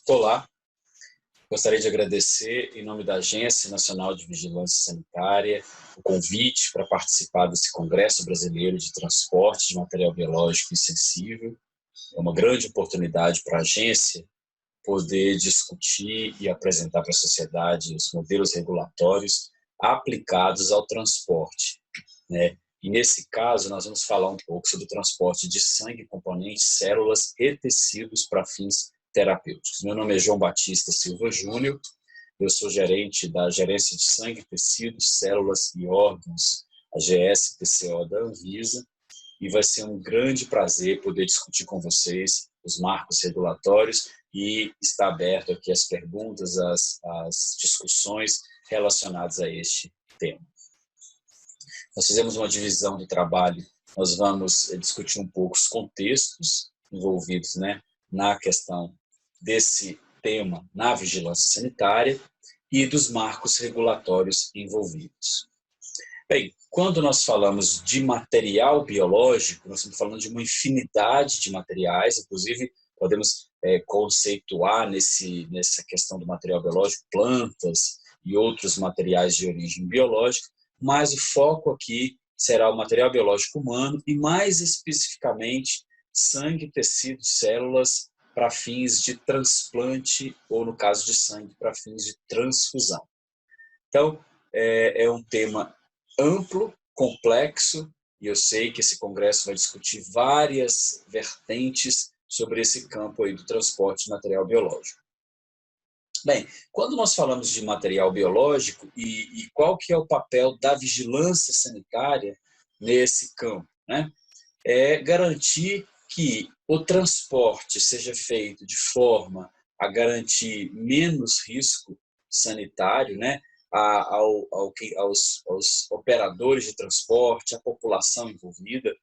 Olá, gostaria de agradecer, em nome da Agência Nacional de Vigilância Sanitária, o convite para participar desse Congresso Brasileiro de Transporte de Material Biológico Insensível. É uma grande oportunidade para a agência poder discutir e apresentar para a sociedade os modelos regulatórios aplicados ao transporte, né? E nesse caso, nós vamos falar um pouco sobre o transporte de sangue, componentes, células e tecidos para fins terapêuticos. Meu nome é João Batista Silva Júnior, eu sou gerente da Gerência de Sangue, Tecidos, Células e Órgãos, a GSTCO da Anvisa, e vai ser um grande prazer poder discutir com vocês os marcos regulatórios e está aberto aqui as perguntas, as discussões relacionadas a este tema. Nós fizemos uma divisão do trabalho, nós vamos discutir um pouco os contextos envolvidos, né, na questão desse tema na vigilância sanitária e dos marcos regulatórios envolvidos. Bem, quando nós falamos de material biológico, nós estamos falando de uma infinidade de materiais, inclusive podemos conceituar nessa questão do material biológico plantas e outros materiais de origem biológica, mas o foco aqui será o material biológico humano e mais especificamente sangue, tecidos, células para fins de transplante ou, no caso de sangue, para fins de transfusão. Então, é um tema amplo, complexo, e eu sei que esse congresso vai discutir várias vertentes sobre esse campo aí do transporte de material biológico. Bem, quando nós falamos de material biológico e qual que é o papel da vigilância sanitária nesse campo, né? É garantir que o transporte seja feito de forma a garantir menos risco sanitário, né, aos operadores de transporte, à população envolvida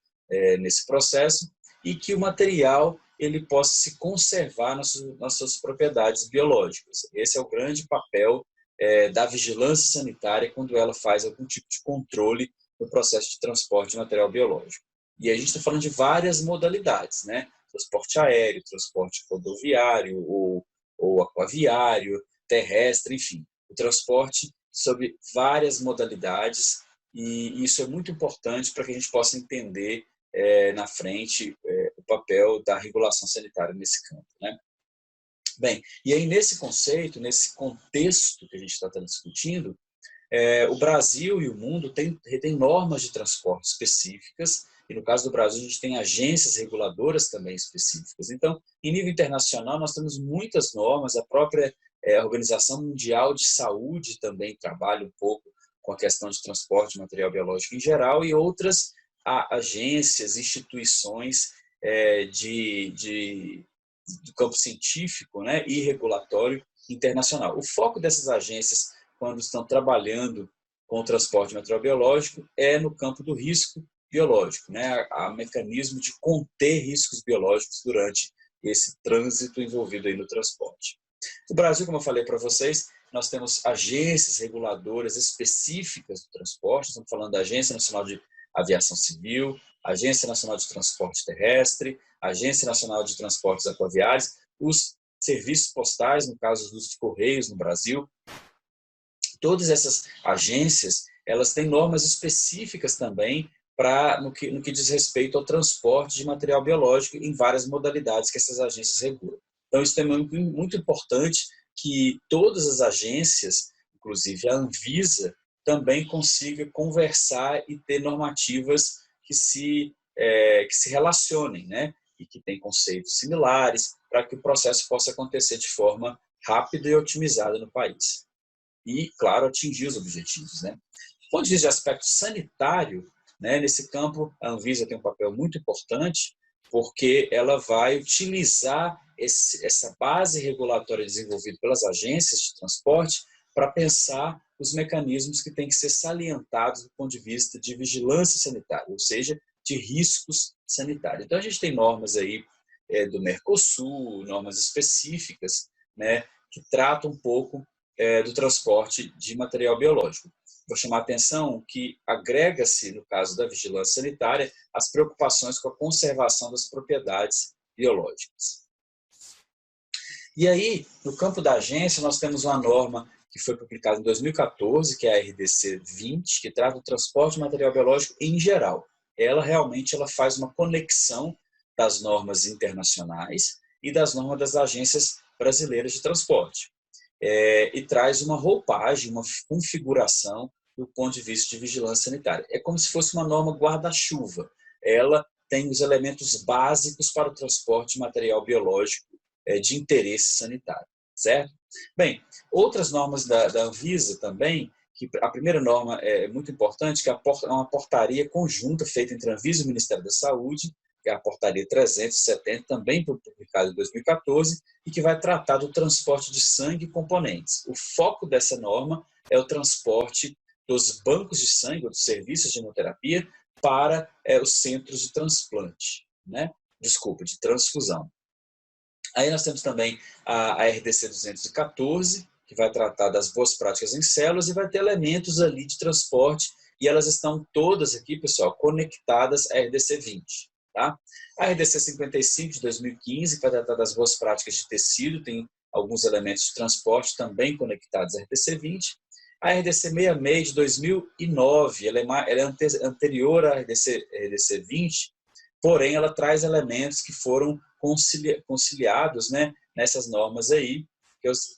nesse processo, e que o material ele possa se conservar nas suas propriedades biológicas. Esse é o grande papel da vigilância sanitária quando ela faz algum tipo de controle no processo de transporte de material biológico. E a gente está falando de várias modalidades, né? Transporte aéreo, transporte rodoviário ou aquaviário, terrestre, enfim. O transporte sobre várias modalidades, e isso é muito importante para que a gente possa entender na frente o papel da regulação sanitária nesse campo, né? Bem, e aí nesse conceito, nesse contexto que a gente está discutindo, o Brasil e o mundo têm normas de transporte específicas, e no caso do Brasil a gente tem agências reguladoras também específicas. Então, em nível internacional, nós temos muitas normas, a própria Organização Mundial de Saúde também trabalha um pouco com a questão de transporte de material biológico em geral, e outras agências, instituições do campo científico, né, e regulatório internacional. O foco dessas agências, quando estão trabalhando com o transporte de material biológico, é no campo do risco biológico, né? Há mecanismo de conter riscos biológicos durante esse trânsito envolvido aí no transporte. No Brasil, como eu falei para vocês, nós temos agências reguladoras específicas do transporte, estamos falando da Agência Nacional de Aviação Civil, Agência Nacional de Transporte Terrestre, Agência Nacional de Transportes Aquaviários, os serviços postais, no caso dos Correios no Brasil. Todas essas agências, elas têm normas específicas também no que diz respeito ao transporte de material biológico em várias modalidades que essas agências regulam. Então, isso é muito importante que todas as agências, inclusive a Anvisa, também consiga conversar e ter normativas que se relacionem, né? E que têm conceitos similares para que o processo possa acontecer de forma rápida e otimizada no país. E, claro, atingir os objetivos, né? Do ponto de vista de aspecto sanitário, né, nesse campo, a Anvisa tem um papel muito importante, porque ela vai utilizar essa base regulatória desenvolvida pelas agências de transporte para pensar os mecanismos que têm que ser salientados do ponto de vista de vigilância sanitária, ou seja, de riscos sanitários. Então, a gente tem normas aí do Mercosul, normas específicas, né, que tratam um pouco do transporte de material biológico. Vou chamar a atenção que agrega-se, no caso da vigilância sanitária, as preocupações com a conservação das propriedades biológicas. E aí, no campo da agência, nós temos uma norma que foi publicada em 2014, que é a RDC 20, que trata do transporte de material biológico em geral. Ela realmente faz uma conexão das normas internacionais e das normas das agências brasileiras de transporte. E traz uma roupagem, uma configuração do ponto de vista de vigilância sanitária. É como se fosse uma norma guarda-chuva. Ela tem os elementos básicos para o transporte de material biológico de interesse sanitário, certo? Bem, outras normas da Anvisa também, que a primeira norma é muito importante, que é uma portaria conjunta feita entre a Anvisa e o Ministério da Saúde, que é a portaria 370, também publicada em 2014, e que vai tratar do transporte de sangue e componentes. O foco dessa norma é o transporte dos bancos de sangue, ou dos serviços de hemoterapia, para os centros de transplante, né? Desculpa, de transfusão. Aí nós temos também a RDC 214, que vai tratar das boas práticas em células e vai ter elementos ali de transporte, e elas estão todas aqui, pessoal, conectadas à RDC 20. Tá? A RDC 55 de 2015, que vai tratar das boas práticas de tecido, tem alguns elementos de transporte também conectados à RDC 20. A RDC 66 de 2009, ela é anterior à RDC 20, porém ela traz elementos que foram conciliados, né, nessas normas aí,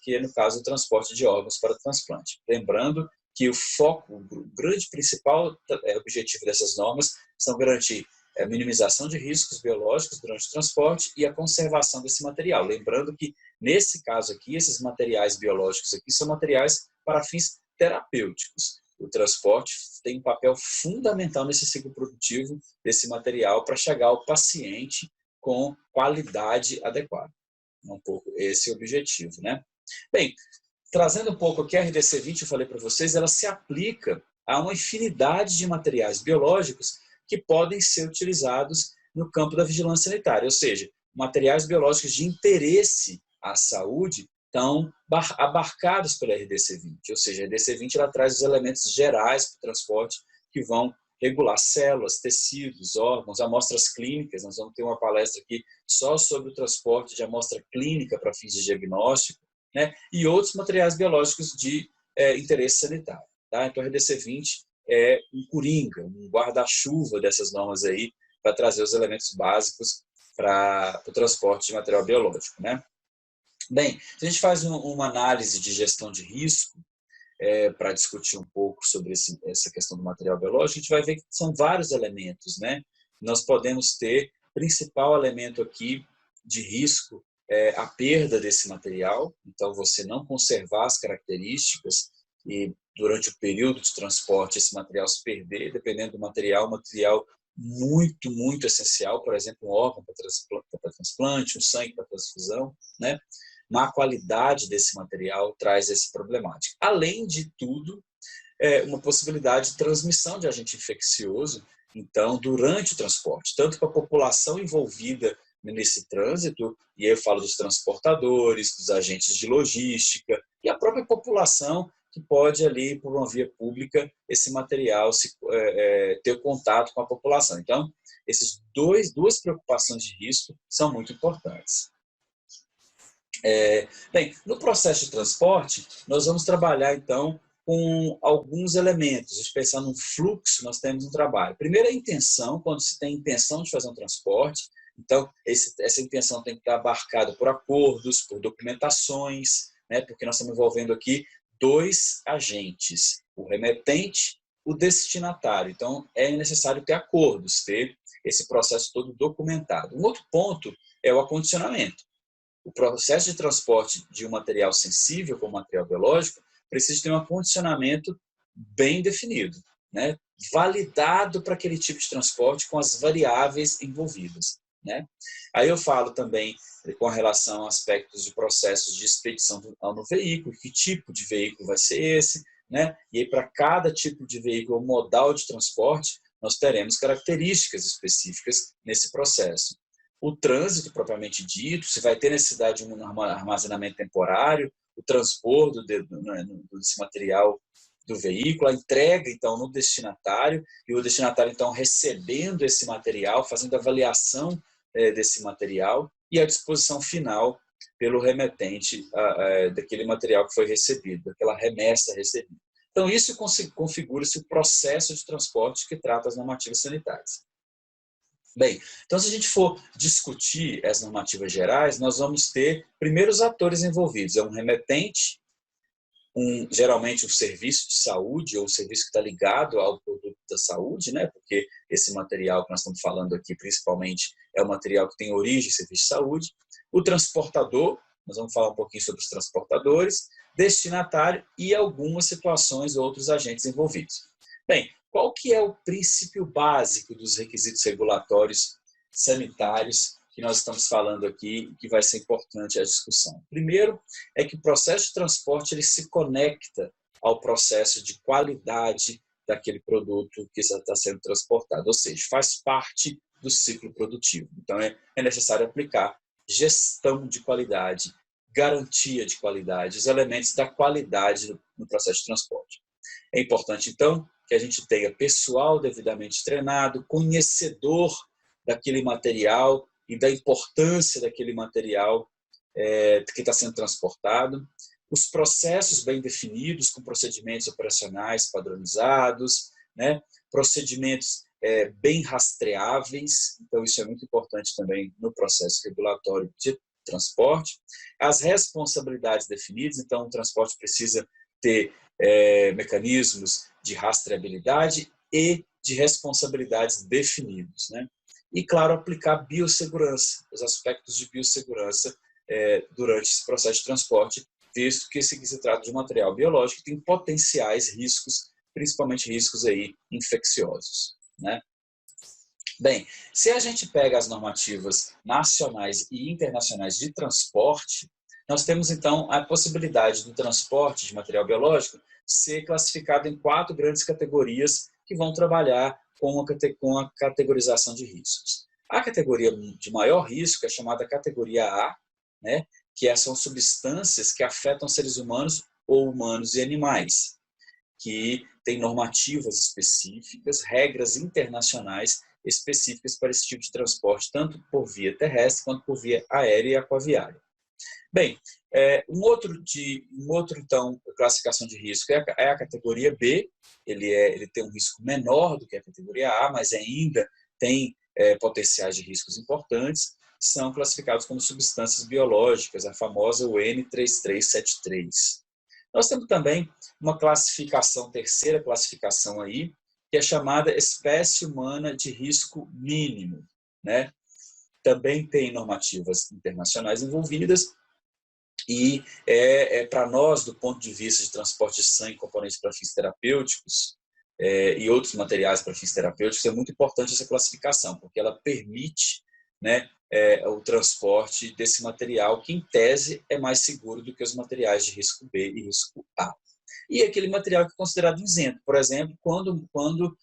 que é no caso o transporte de órgãos para transplante. Lembrando que o foco, o grande principal objetivo dessas normas são garantir a minimização de riscos biológicos durante o transporte e a conservação desse material. Lembrando que, nesse caso aqui, esses materiais biológicos aqui são materiais para fins terapêuticos. O transporte tem um papel fundamental nesse ciclo produtivo desse material para chegar ao paciente com qualidade adequada. Um pouco esse é o objetivo, né? Bem, trazendo um pouco aqui a RDC 20, eu falei para vocês, ela se aplica a uma infinidade de materiais biológicos que podem ser utilizados no campo da vigilância sanitária, ou seja, materiais biológicos de interesse à saúde estão abarcados pela RDC 20, ou seja, a RDC 20 ela traz os elementos gerais para o transporte que vão regular células, tecidos, órgãos, amostras clínicas. Nós vamos ter uma palestra aqui só sobre o transporte de amostra clínica para fins de diagnóstico, né? E outros materiais biológicos de interesse sanitário. Tá? Então, a RDC 20 é um coringa, um guarda-chuva dessas normas aí para trazer os elementos básicos para o transporte de material biológico, né? Bem, se a gente faz uma análise de gestão de risco, para discutir um pouco sobre essa questão do material biológico, a gente vai ver que são vários elementos, né? Nós podemos ter, principal elemento aqui de risco, a perda desse material, então você não conservar as características e durante o período de transporte esse material se perder, dependendo do material, um material muito, muito essencial, por exemplo, um órgão para transplante, um sangue para transfusão, né? Má qualidade desse material traz essa problemática. Além de tudo, uma possibilidade de transmissão de agente infeccioso, então, durante o transporte, tanto para a população envolvida nesse trânsito, e aí eu falo dos transportadores, dos agentes de logística, e a própria população que pode ali, por uma via pública, esse material ter contato com a população. Então, essas duas preocupações de risco são muito importantes. Bem, no processo de transporte, nós vamos trabalhar, então, com alguns elementos. Pensando no fluxo, nós temos um trabalho. Primeiro, a intenção, quando se tem intenção de fazer um transporte. Então, essa intenção tem que estar abarcada por acordos, por documentações, né, porque nós estamos envolvendo aqui dois agentes, o remetente, o destinatário. Então, é necessário ter acordos, ter esse processo todo documentado. Um outro ponto é o acondicionamento. O processo de transporte de um material sensível, como material biológico, precisa ter um acondicionamento bem definido, né? Validado para aquele tipo de transporte com as variáveis envolvidas, né? Aí eu falo também com relação a aspectos de processos de expedição no veículo, que tipo de veículo vai ser esse, né? E aí para cada tipo de veículo, modal de transporte, nós teremos características específicas nesse processo. O trânsito propriamente dito, se vai ter necessidade de um armazenamento temporário, o transbordo desse material do veículo, a entrega então no destinatário, e o destinatário então recebendo esse material, fazendo avaliação desse material, e a disposição final pelo remetente daquele material que foi recebido, daquela remessa recebida. Então, isso configura-se o processo de transporte que trata as normativas sanitárias. Bem, então se a gente for discutir as normativas gerais, nós vamos ter primeiros atores envolvidos. É um remetente, geralmente um serviço de saúde ou um serviço que está ligado ao produto da saúde, né? Porque esse material que nós estamos falando aqui, principalmente, é um material que tem origem em serviço de saúde. O transportador, nós vamos falar um pouquinho sobre os transportadores, destinatário e algumas situações, outros agentes envolvidos. Bem, qual que é o princípio básico dos requisitos regulatórios sanitários que nós estamos falando aqui, que vai ser importante a discussão? Primeiro, é que o processo de transporte ele se conecta ao processo de qualidade daquele produto que está sendo transportado, ou seja, faz parte do ciclo produtivo. Então, é necessário aplicar gestão de qualidade, garantia de qualidade, os elementos da qualidade no processo de transporte. É importante, então, que a gente tenha pessoal devidamente treinado, conhecedor daquele material e da importância daquele material que está sendo transportado, os processos bem definidos, com procedimentos operacionais padronizados, né? Procedimentos bem rastreáveis, então isso é muito importante também no processo regulatório de transporte, as responsabilidades definidas, então o transporte precisa ter mecanismos de rastreabilidade e de responsabilidades definidos, né? E, claro, aplicar biossegurança, os aspectos de biossegurança durante esse processo de transporte, visto que se trata de um material biológico que tem potenciais riscos, principalmente riscos aí infecciosos, né? Bem, se a gente pega as normativas nacionais e internacionais de transporte, nós temos então a possibilidade do transporte de material biológico ser classificado em 4 grandes categorias que vão trabalhar com a categorização de riscos. A categoria de maior risco é chamada categoria A, né, que são substâncias que afetam seres humanos ou humanos e animais, que tem normativas específicas, regras internacionais específicas para esse tipo de transporte, tanto por via terrestre quanto por via aérea e aquaviária. Bem, um outro então, classificação de risco é a categoria B, ele tem um risco menor do que a categoria A, mas ainda tem potenciais de riscos importantes, são classificados como substâncias biológicas, a famosa UN3373. Nós temos também uma classificação, terceira classificação aí, que é chamada espécie humana de risco mínimo, né? Também tem normativas internacionais envolvidas e para nós, do ponto de vista de transporte de sangue, componentes para fins terapêuticos e outros materiais para fins terapêuticos, é muito importante essa classificação, porque ela permite, né, o transporte desse material que, em tese, é mais seguro do que os materiais de risco B e risco A. E aquele material que é considerado isento, por exemplo, quando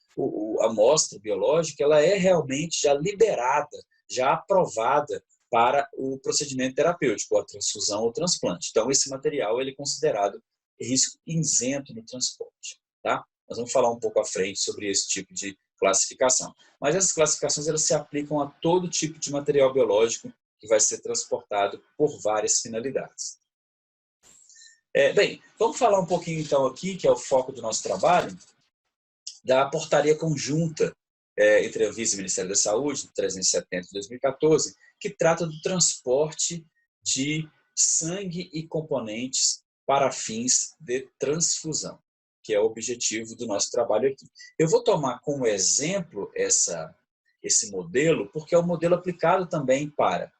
a amostra biológica ela é realmente já liberada, já aprovada para o procedimento terapêutico, a transfusão ou transplante. Então, esse material ele é considerado risco isento no transporte. Tá? Nós vamos falar um pouco à frente sobre esse tipo de classificação. Mas essas classificações elas se aplicam a todo tipo de material biológico que vai ser transportado por várias finalidades. Bem, vamos falar um pouquinho então aqui, que é o foco do nosso trabalho, da portaria conjunta entre a Anvisa e o Ministério da Saúde, 370 de 2014, que trata do transporte de sangue e componentes para fins de transfusão, que é o objetivo do nosso trabalho aqui. Eu vou tomar como exemplo esse modelo, porque é um modelo aplicado também para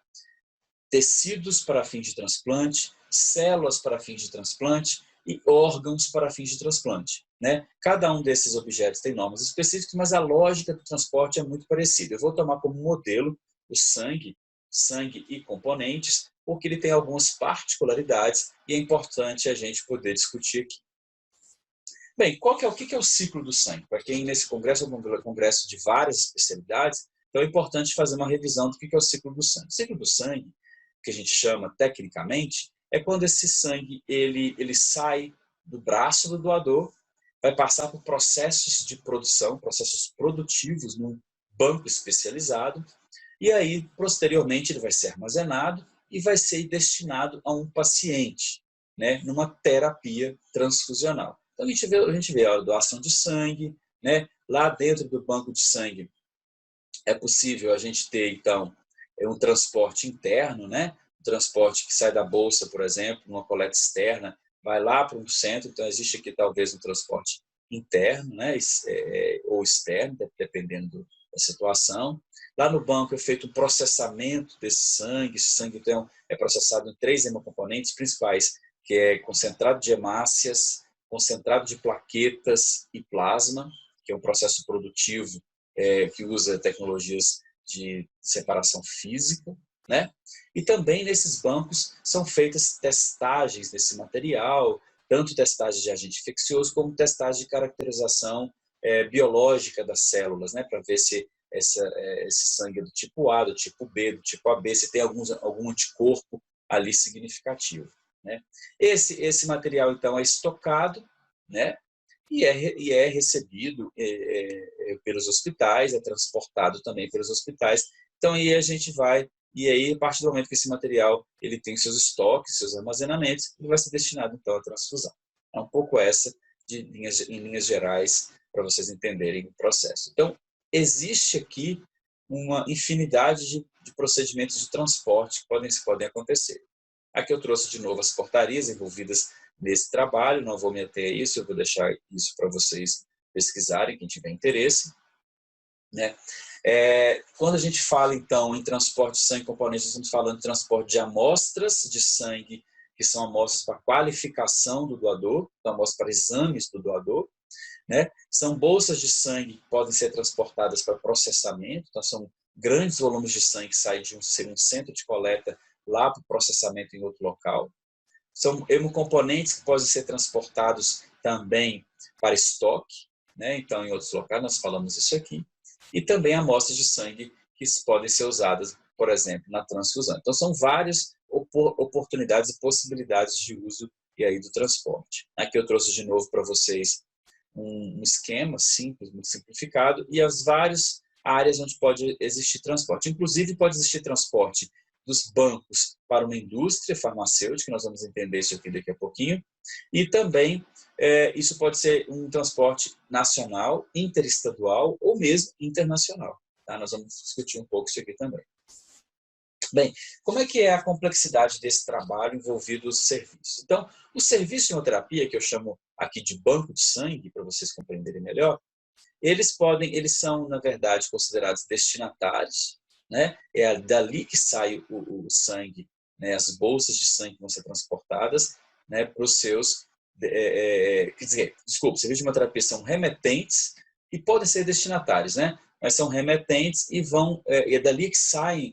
tecidos para fins de transplante, células para fins de transplante e órgãos para fins de transplante, né? Cada um desses objetos tem normas específicas, mas a lógica do transporte é muito parecida. Eu vou tomar como modelo o sangue e componentes, porque ele tem algumas particularidades e é importante a gente poder discutir aqui. Bem, o que é o ciclo do sangue? Para quem nesse congresso é um congresso de várias especialidades, então é importante fazer uma revisão do que é o ciclo do sangue. O ciclo do sangue, que a gente chama tecnicamente, é quando esse sangue ele sai do braço do doador, vai passar por processos de produção, processos produtivos num banco especializado, e aí, posteriormente, ele vai ser armazenado e vai ser destinado a um paciente, né, numa terapia transfusional. Então a gente vê a doação de sangue, né, lá dentro do banco de sangue é possível a gente ter, então, um transporte interno, né, um transporte que sai da bolsa, por exemplo, numa coleta externa, vai lá para um centro, então existe aqui talvez um transporte interno, né, ou externo, dependendo da situação. Lá no banco é feito um processamento desse sangue, esse sangue então é processado em 3 hemocomponentes principais, que é concentrado de hemácias, concentrado de plaquetas e plasma, que é um processo produtivo que usa tecnologias de separação física, né? E também nesses bancos são feitas testagens desse material, tanto testagem de agente infeccioso como testagem de caracterização biológica das células, né? Para ver se esse sangue é do tipo A, do tipo B, do tipo AB, se tem algum anticorpo ali significativo, né? Esse material, então, é estocado, né? E é recebido pelos hospitais, é transportado também pelos hospitais. Então, aí a gente vai, e aí, a partir do momento que esse material ele tem seus estoques, seus armazenamentos, ele vai ser destinado, então, à transfusão. É um pouco essa, em linhas gerais, para vocês entenderem o processo. Então, existe aqui uma infinidade de procedimentos de transporte que podem acontecer. Aqui eu trouxe de novo as portarias envolvidas nesse trabalho, não vou me ater a isso, eu vou deixar isso para vocês pesquisarem, quem tiver interesse, né? Quando a gente fala, então, em transporte de sangue componentes, estamos falando de transporte de amostras de sangue, que são amostras para qualificação do doador, então, amostras para exames do doador, né? São bolsas de sangue que podem ser transportadas para processamento, então são grandes volumes de sangue que saem de um centro de coleta lá para o processamento em outro local. São hemocomponentes que podem ser transportados também para estoque, né? Então, em outros locais, nós falamos isso aqui. E também amostras de sangue que podem ser usadas, por exemplo, na transfusão. Então, são várias oportunidades e possibilidades de uso e aí do transporte. Aqui eu trouxe de novo para vocês um esquema simples, muito simplificado, e as várias áreas onde pode existir transporte. Inclusive, pode existir transporte dos bancos para uma indústria farmacêutica, nós vamos entender isso aqui daqui a pouquinho, e também isso pode ser um transporte nacional, interestadual ou mesmo internacional. Tá? Nós vamos discutir um pouco isso aqui também. Bem, como é que é a complexidade desse trabalho envolvido os serviços? Então, o serviço de hemoterapia, que eu chamo aqui de banco de sangue, para vocês compreenderem melhor, eles são, na verdade, considerados destinatários, né? É dali que sai o sangue, né? As bolsas de sangue vão ser transportadas, né? Para os seus, quer dizer, desculpa, serviços de hemoterapia são remetentes e podem ser destinatários, né? Mas são remetentes e é dali que saem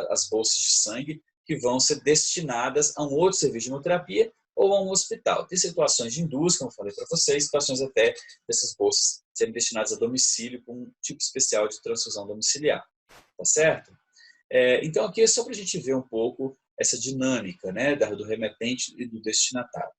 as bolsas de sangue que vão ser destinadas a um outro serviço de hemoterapia ou a um hospital. Tem situações de indústria, como eu falei para vocês, situações até dessas bolsas serem destinadas a domicílio com um tipo especial de transfusão domiciliar. Tá certo? Então, aqui é só para a gente ver um pouco essa dinâmica, né, do remetente e do destinatário.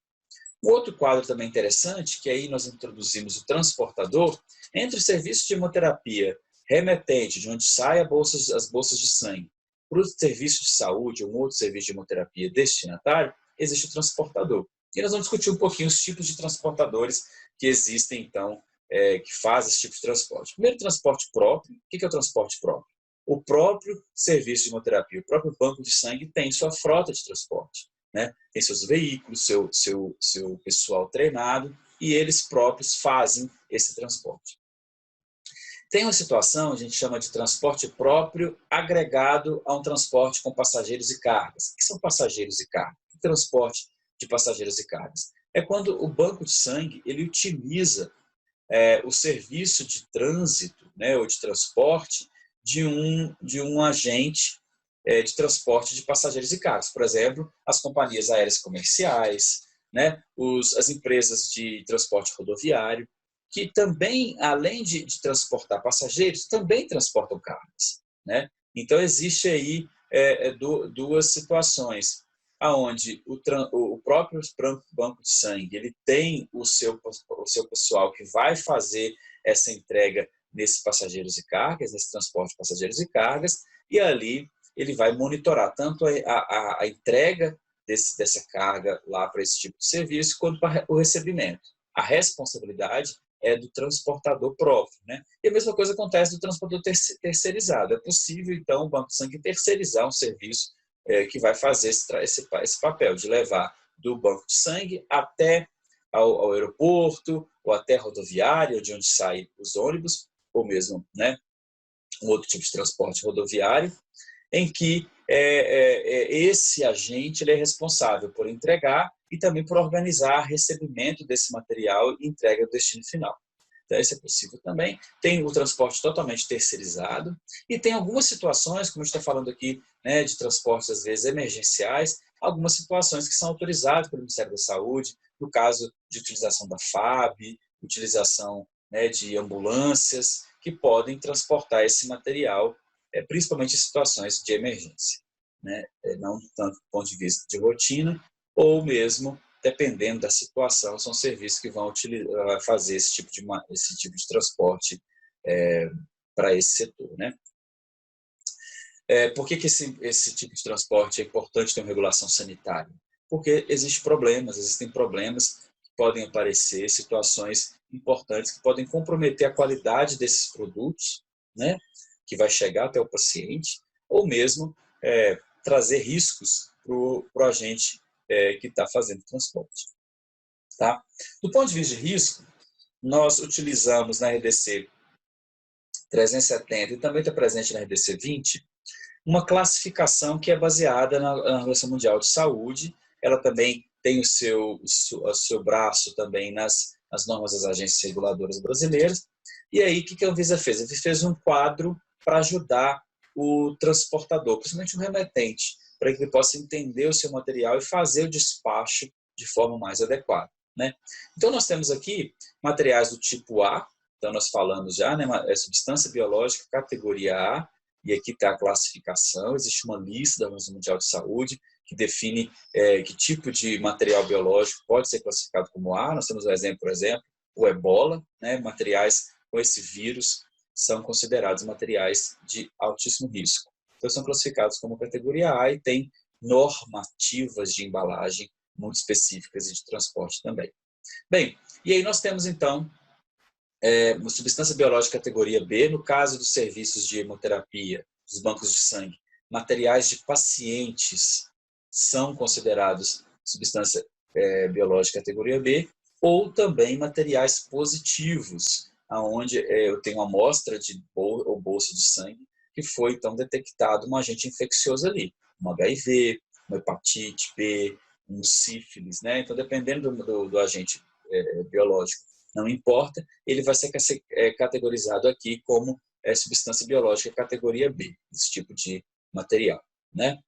Um outro quadro também interessante, que aí nós introduzimos o transportador, entre o serviço de hemoterapia remetente, de onde saem as bolsas de sangue, para o serviço de saúde ou um outro serviço de hemoterapia destinatário, existe o transportador. E nós vamos discutir um pouquinho os tipos de transportadores que existem, então, que fazem esse tipo de transporte. Primeiro, transporte próprio. O que é o transporte próprio? O próprio serviço de hemoterapia, o próprio banco de sangue tem sua frota de transporte, né? Tem seus veículos, seu pessoal treinado, e eles próprios fazem esse transporte. Tem uma situação, a gente chama de transporte próprio agregado a um transporte com passageiros e cargas. O que são passageiros e cargas? O transporte de passageiros e cargas é quando o banco de sangue ele utiliza o serviço de trânsito, né, ou de transporte de um agente de transporte de passageiros e cargas. Por exemplo, as companhias aéreas comerciais, né, as empresas de transporte rodoviário, que também, além de transportar passageiros, também transportam cargas, né? Então, existe aí duas situações, aonde o próprio banco de sangue ele tem o seu pessoal que vai fazer essa entrega nesses passageiros e cargas, nesse transporte de passageiros e cargas, e ali ele vai monitorar tanto a entrega dessa carga lá para esse tipo de serviço, quanto para o recebimento. A responsabilidade é do transportador próprio, né? E a mesma coisa acontece do transportador terceirizado. É possível, então, o Banco de Sangue terceirizar um serviço que vai fazer esse papel de levar do banco de sangue até ao aeroporto, ou até a rodoviária, de onde saem os ônibus, ou mesmo, né, um outro tipo de transporte rodoviário, em que esse agente ele é responsável por entregar e também por organizar recebimento desse material e entrega do destino final. Então, isso é possível também. Tem o transporte totalmente terceirizado e tem algumas situações, como a gente está falando aqui, né, de transportes, às vezes, emergenciais, algumas situações que são autorizadas pelo Ministério da Saúde, no caso de utilização da FAB, utilização, né, de ambulâncias, que podem transportar esse material, principalmente em situações de emergência, né? Não tanto do ponto de vista de rotina, ou mesmo, dependendo da situação, são serviços que vão fazer esse tipo de transporte para esse setor, né? Por que esse tipo de transporte é importante ter uma regulação sanitária? Porque existem problemas que podem aparecer, situações importantes que podem comprometer a qualidade desses produtos, né, que vai chegar até o paciente, ou mesmo trazer riscos para o agente que está fazendo o transporte. Tá? Do ponto de vista de risco, nós utilizamos na RDC 370 e também está presente na RDC 20, uma classificação que é baseada na Organização Mundial de Saúde. Ela também tem o seu braço também nas normas das agências reguladoras brasileiras. E aí, o que a Anvisa fez? A Anvisa fez um quadro para ajudar o transportador, principalmente o remetente, para que ele possa entender o seu material e fazer o despacho de forma mais adequada, né? Então, nós temos aqui materiais do tipo A, então nós falamos já, né, substância biológica categoria A, e aqui está a classificação, existe uma lista da Organização Mundial de Saúde que define que tipo de material biológico pode ser classificado como A. Nós temos um exemplo, por exemplo, o ebola, né, materiais com esse vírus são considerados materiais de altíssimo risco. Então, são classificados como categoria A e tem normativas de embalagem muito específicas e de transporte também. Bem, e aí nós temos, então, uma substância biológica categoria B, no caso dos serviços de hemoterapia, dos bancos de sangue, materiais de pacientes são considerados substância biológica categoria B, ou também materiais positivos, onde eu tenho uma amostra ou bolsa de sangue que foi, então, detectado um agente infeccioso ali, um HIV, uma hepatite B, um sífilis, né? Então, dependendo do agente biológico, não importa, ele vai ser categorizado aqui como substância biológica categoria B, esse tipo de material, né?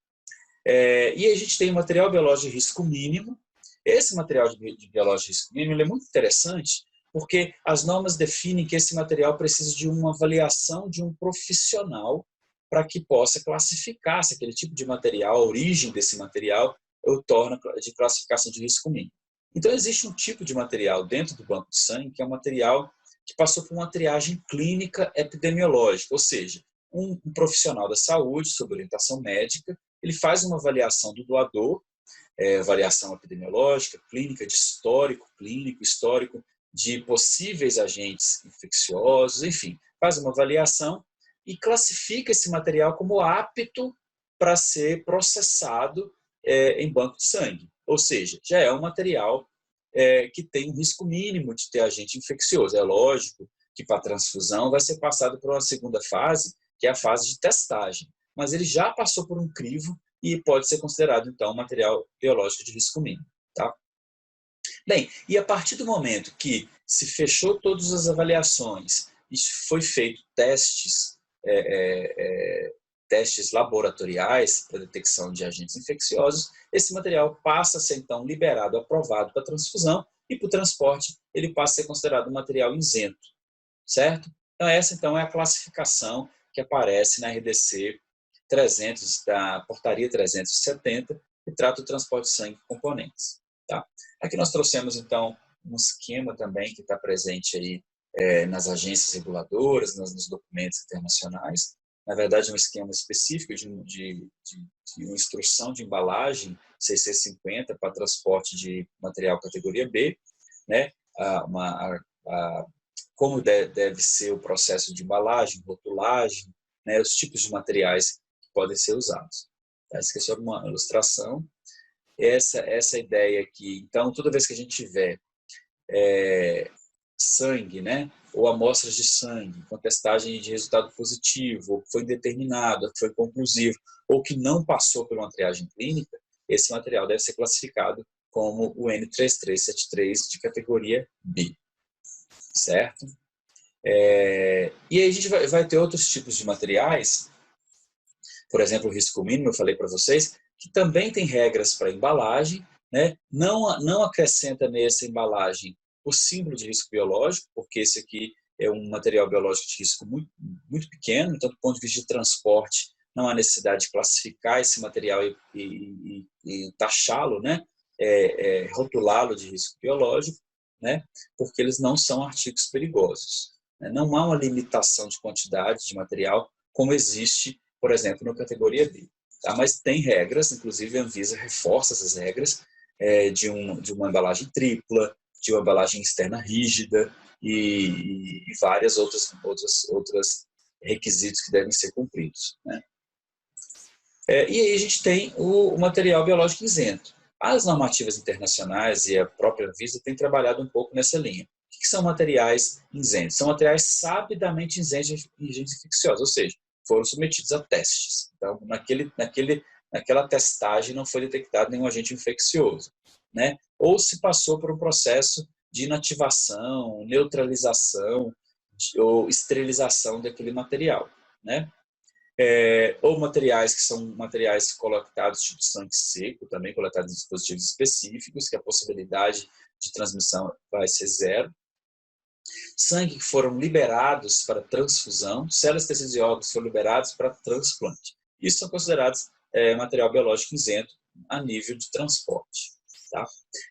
E a gente tem o material biológico de risco mínimo. Esse material biológico de risco mínimo é muito interessante porque as normas definem que esse material precisa de uma avaliação de um profissional para que possa classificar se aquele tipo de material, a origem desse material, o torna de classificação de risco mínimo. Então, existe um tipo de material dentro do banco de sangue que é um material que passou por uma triagem clínica epidemiológica, ou seja, um profissional da saúde, sob orientação médica, ele faz uma avaliação do doador, avaliação epidemiológica, clínica, de histórico clínico, histórico de possíveis agentes infecciosos, enfim, faz uma avaliação e classifica esse material como apto para ser processado em banco de sangue. Ou seja, já é um material que tem um risco mínimo de ter agente infeccioso. É lógico que para a transfusão vai ser passado por uma segunda fase, que é a fase de testagem. Mas ele já passou por um crivo e pode ser considerado, então, um material biológico de risco mínimo. Tá? Bem, e a partir do momento que se fechou todas as avaliações e foi feito testes laboratoriais para detecção de agentes infecciosos, esse material passa a ser, então, liberado, aprovado para transfusão e para o transporte ele passa a ser considerado um material isento, certo? Então, essa, então, é a classificação que aparece na RDC 300, da Portaria 370, que trata o transporte de sangue e componentes. Tá? Aqui nós trouxemos, então, um esquema também que está presente aí nas agências reguladoras, nos documentos internacionais, na verdade, é um esquema específico de uma instrução de embalagem CC50 para transporte de material categoria B, né? Como deve ser o processo de embalagem, rotulagem, né? Os tipos de materiais que podem ser usados. Essa é só uma ilustração. Essa ideia aqui, então, toda vez que a gente tiver sangue, né, ou amostras de sangue, com testagem de resultado positivo, ou que foi indeterminado, ou que foi conclusivo, ou que não passou por uma triagem clínica, esse material deve ser classificado como o N3373 de categoria B, certo? E aí a gente vai ter outros tipos de materiais, por exemplo, o risco mínimo, eu falei para vocês, que também tem regras para embalagem, né? Não acrescenta nessa embalagem o símbolo de risco biológico, porque esse aqui é um material biológico de risco muito, muito pequeno, então, do ponto de vista de transporte, não há necessidade de classificar esse material e taxá-lo, né? Rotulá-lo de risco biológico, né? Porque eles não são artigos perigosos. Né? Não há uma limitação de quantidade de material como existe, por exemplo, na categoria B. Tá? Mas tem regras, inclusive a Anvisa reforça essas regras de uma embalagem tripla, de uma embalagem externa rígida e várias outras requisitos que devem ser cumpridos. Né? E aí a gente tem o material biológico isento. As normativas internacionais e a própria Anvisa têm trabalhado um pouco nessa linha. O que são materiais isentos? São materiais sabidamente isentos de agentes infecciosos, ou seja, foram submetidos a testes. Então, naquela testagem não foi detectado nenhum agente infeccioso. Né? Ou se passou por um processo de inativação, neutralização ou esterilização daquele material. Né? Ou materiais que são materiais coletados tipo sangue seco, também coletados em dispositivos específicos, que a possibilidade de transmissão vai ser zero. Sangue que foram liberados para transfusão, células, tecidos e órgãos foram liberados para transplante. Isso são considerados material biológico isento a nível de transporte. Tá?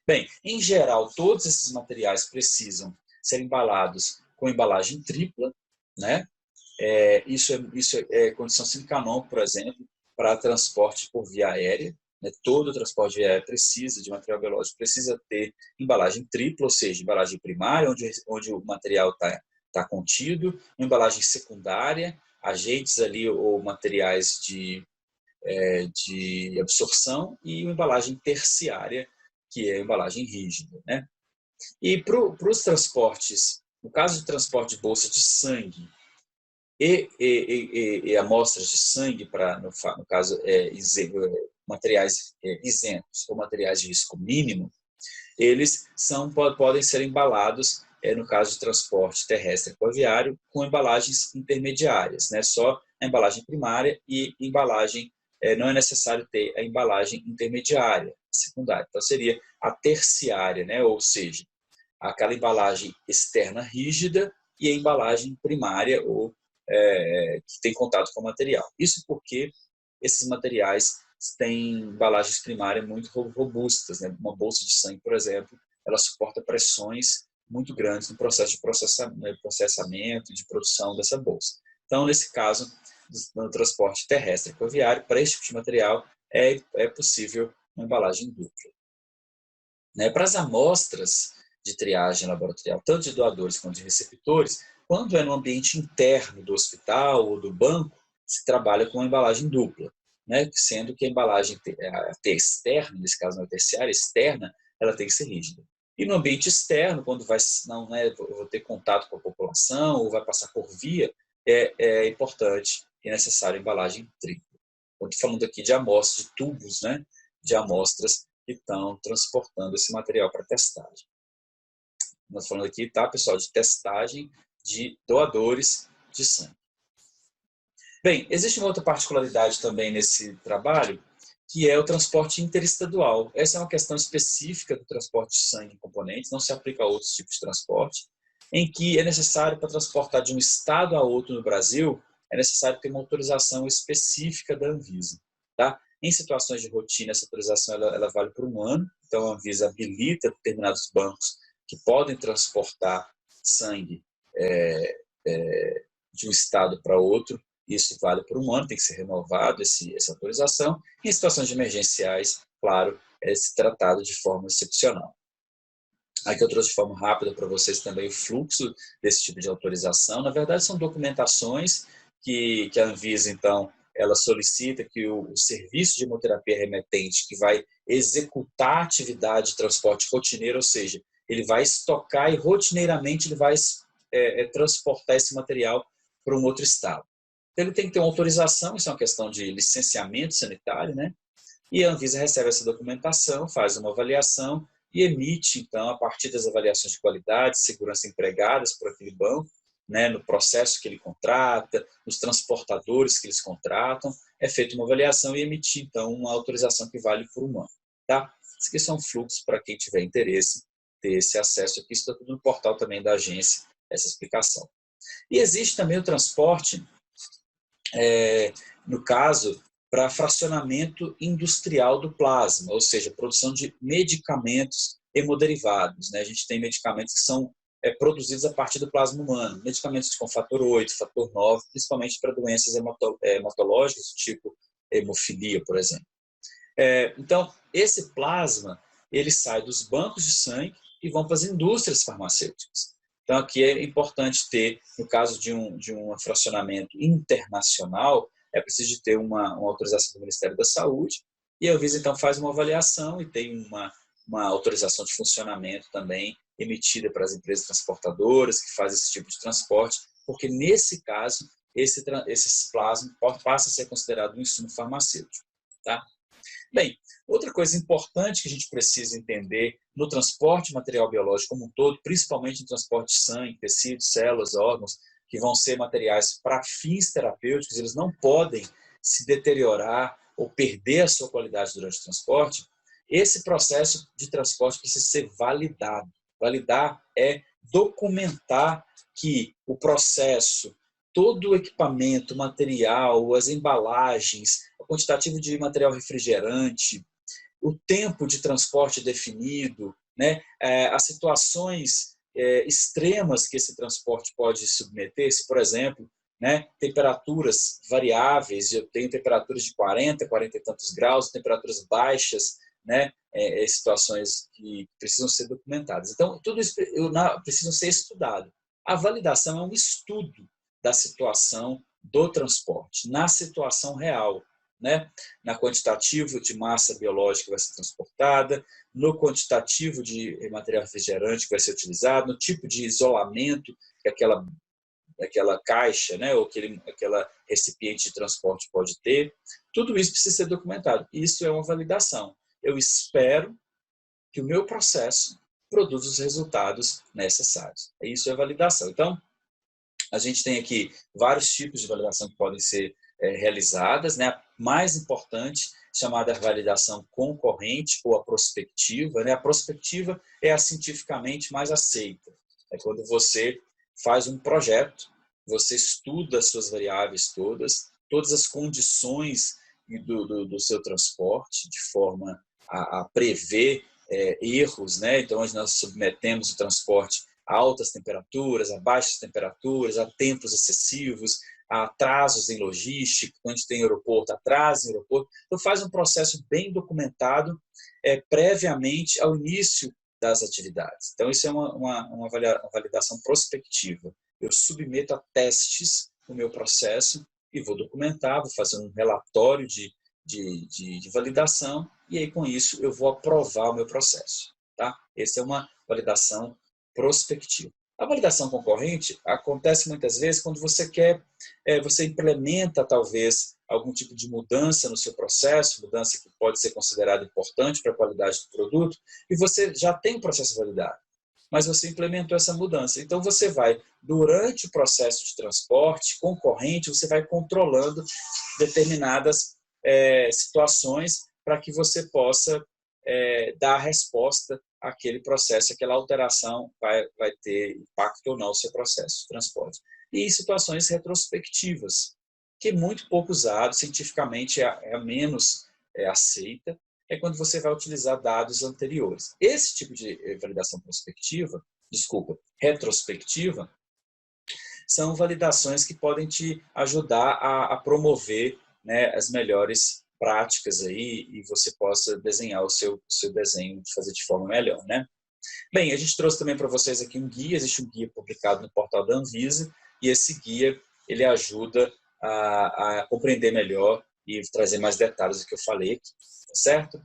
Bem, em geral, todos esses materiais precisam ser embalados com embalagem tripla, né? Isso é condição sine qua non, por exemplo, para transporte por via aérea. Né? Todo transporte via aérea precisa de material biológico, precisa ter embalagem tripla, ou seja, embalagem primária, onde o material está contido, uma embalagem secundária, agentes ali ou materiais de absorção e uma embalagem terciária, que é a embalagem rígida. Né? E para os transportes, no caso de transporte de bolsa de sangue, e amostras de sangue, no caso, materiais isentos ou materiais de risco mínimo, eles podem ser embalados, no caso de transporte terrestre e aviário, com embalagens intermediárias, né? Só a embalagem primária e embalagem, não é necessário ter a embalagem intermediária, secundária. Então, seria a terciária, né? Ou seja, aquela embalagem externa rígida e a embalagem primária ou que tem contato com o material. Isso porque esses materiais têm embalagens primárias muito robustas. Né? Uma bolsa de sangue, por exemplo, ela suporta pressões muito grandes no processo de processamento, de produção dessa bolsa. Então, nesse caso, no transporte terrestre e aviário, para esse tipo de material, é possível uma embalagem dupla. Né? Para as amostras de triagem laboratorial, tanto de doadores quanto de receptores, quando é no ambiente interno do hospital ou do banco, se trabalha com uma embalagem dupla, né? Sendo que a embalagem externa, nesse caso não é terciária, externa, ela tem que ser rígida. E no ambiente externo, quando vou ter contato com a população ou vai passar por via, é importante e necessário a embalagem tripla. Estou falando aqui de amostras, de tubos, né? De amostras que estão transportando esse material para testagem. Nós falando aqui, tá, pessoal, de testagem de doadores de sangue. Bem, existe uma outra particularidade também nesse trabalho, que é o transporte interestadual. Essa é uma questão específica do transporte de sangue em componentes, não se aplica a outros tipos de transporte, em que é necessário, para transportar de um estado a outro no Brasil, é necessário ter uma autorização específica da Anvisa. Tá? Em situações de rotina, essa autorização ela vale por 1 ano, então a Anvisa habilita determinados bancos que podem transportar sangue de um estado para outro Isso vale por um ano, tem que ser renovado essa autorização. Em situações emergenciais, claro, é se tratado de forma excepcional. Aqui eu trouxe de forma rápida para vocês também o fluxo desse tipo de autorização. Na verdade, são documentações que a Anvisa, então, ela solicita que o serviço de hemoterapia remetente, que vai executar a atividade de transporte rotineiro, ou seja, ele vai estocar e rotineiramente ele vai transportar esse material para um outro estado. Então, ele tem que ter uma autorização, isso é uma questão de licenciamento sanitário, né? E a Anvisa recebe essa documentação, faz uma avaliação e emite, então, a partir das avaliações de qualidade, segurança empregadas por aquele banco, né, no processo que ele contrata, nos transportadores que eles contratam, é feita uma avaliação e emite, então, uma autorização que vale por um ano. Tá? Isso aqui são fluxos para quem tiver interesse ter esse acesso aqui, isso está tudo no portal também da agência, essa explicação. E existe também o transporte, no caso, para fracionamento industrial do plasma, ou seja, produção de medicamentos hemoderivados, né? A gente tem medicamentos que são produzidos a partir do plasma humano, medicamentos com fator 8, fator 9, principalmente para doenças hematológicas, tipo hemofilia, por exemplo. Então, esse plasma, ele sai dos bancos de sangue e vão para as indústrias farmacêuticas. Então, aqui é importante ter, no caso de um fracionamento internacional, é preciso de ter uma autorização do Ministério da Saúde, e a Anvisa, então, faz uma avaliação e tem uma autorização de funcionamento também emitida para as empresas transportadoras que fazem esse tipo de transporte, porque, nesse caso, esse plasma passa a ser considerado um insumo farmacêutico. Tá? Bem, outra coisa importante que a gente precisa entender no transporte de material biológico como um todo, principalmente no transporte de sangue, tecidos, células, órgãos, que vão ser materiais para fins terapêuticos, eles não podem se deteriorar ou perder a sua qualidade durante o transporte, esse processo de transporte precisa ser validado. Validar é documentar que o processo, todo o equipamento, material, as embalagens, o quantitativo de material refrigerante, o tempo de transporte definido, né, as situações extremas que esse transporte pode submeter, se, por exemplo, né, temperaturas variáveis, eu tenho temperaturas de 40, 40 e tantos graus, temperaturas baixas, né, situações que precisam ser documentadas. Então, tudo isso precisa ser estudado. A validação é um estudo da situação do transporte, na situação real, né? Na quantitativo de massa biológica que vai ser transportada, no quantitativo de material refrigerante que vai ser utilizado, no tipo de isolamento que aquela caixa, né, ou aquela recipiente de transporte pode ter. Tudo isso precisa ser documentado. Isso é uma validação. Eu espero que o meu processo produza os resultados necessários. Isso é validação. Então, a gente tem aqui vários tipos de validação que podem ser realizadas, né? A mais importante, chamada validação concorrente ou a prospectiva, né? A prospectiva é a cientificamente mais aceita. É quando você faz um projeto, você estuda as suas variáveis todas as condições do seu transporte, de forma a prever erros, né? Então, nós submetemos o transporte a altas temperaturas, a baixas temperaturas, a tempos excessivos, a atrasos em logística, quando a gente tem aeroporto, atrasos em aeroporto. Então, faz um processo bem documentado previamente ao início das atividades. Então, isso é uma validação prospectiva. Eu submeto a testes o meu processo e vou documentar, vou fazer um relatório de validação e aí, com isso, eu vou aprovar o meu processo. Tá? Essa é uma validação prospectiva. A validação concorrente acontece muitas vezes quando você você implementa talvez algum tipo de mudança no seu processo, mudança que pode ser considerada importante para a qualidade do produto, e você já tem o processo validado, mas você implementou essa mudança. Então você vai, durante o processo de transporte concorrente, você vai controlando determinadas situações para que você possa dar a resposta àquele processo, aquela alteração vai ter impacto ou não no seu processo de transporte. E em situações retrospectivas, que é muito pouco usado, cientificamente é a menos aceita, é quando você vai utilizar dados anteriores. Esse tipo de validação retrospectiva, são validações que podem te ajudar a promover, né, as melhores práticas aí e você possa desenhar o seu desenho, fazer de forma melhor, né? Bem, a gente trouxe também para vocês aqui um guia, existe um guia publicado no portal da Anvisa, e esse guia, ele ajuda a compreender melhor e trazer mais detalhes do que eu falei aqui, tá certo?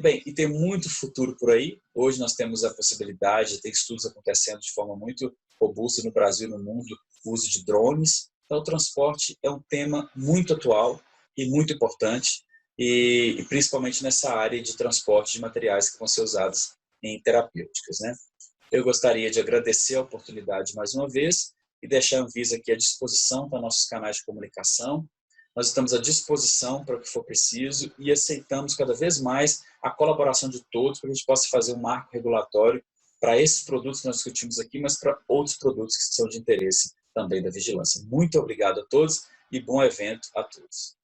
Bem, e tem muito futuro por aí. Hoje nós temos a possibilidade de ter estudos acontecendo de forma muito robusta no Brasil e no mundo, o uso de drones. Então, o transporte é um tema muito atual e muito importante, e principalmente nessa área de transporte de materiais que vão ser usados em terapêuticas, né? Eu gostaria de agradecer a oportunidade mais uma vez e deixar a Anvisa aqui à disposição para nossos canais de comunicação. Nós estamos à disposição para o que for preciso e aceitamos cada vez mais a colaboração de todos para que a gente possa fazer um marco regulatório para esses produtos que nós discutimos aqui, mas para outros produtos que são de interesse também da vigilância. Muito obrigado a todos e bom evento a todos.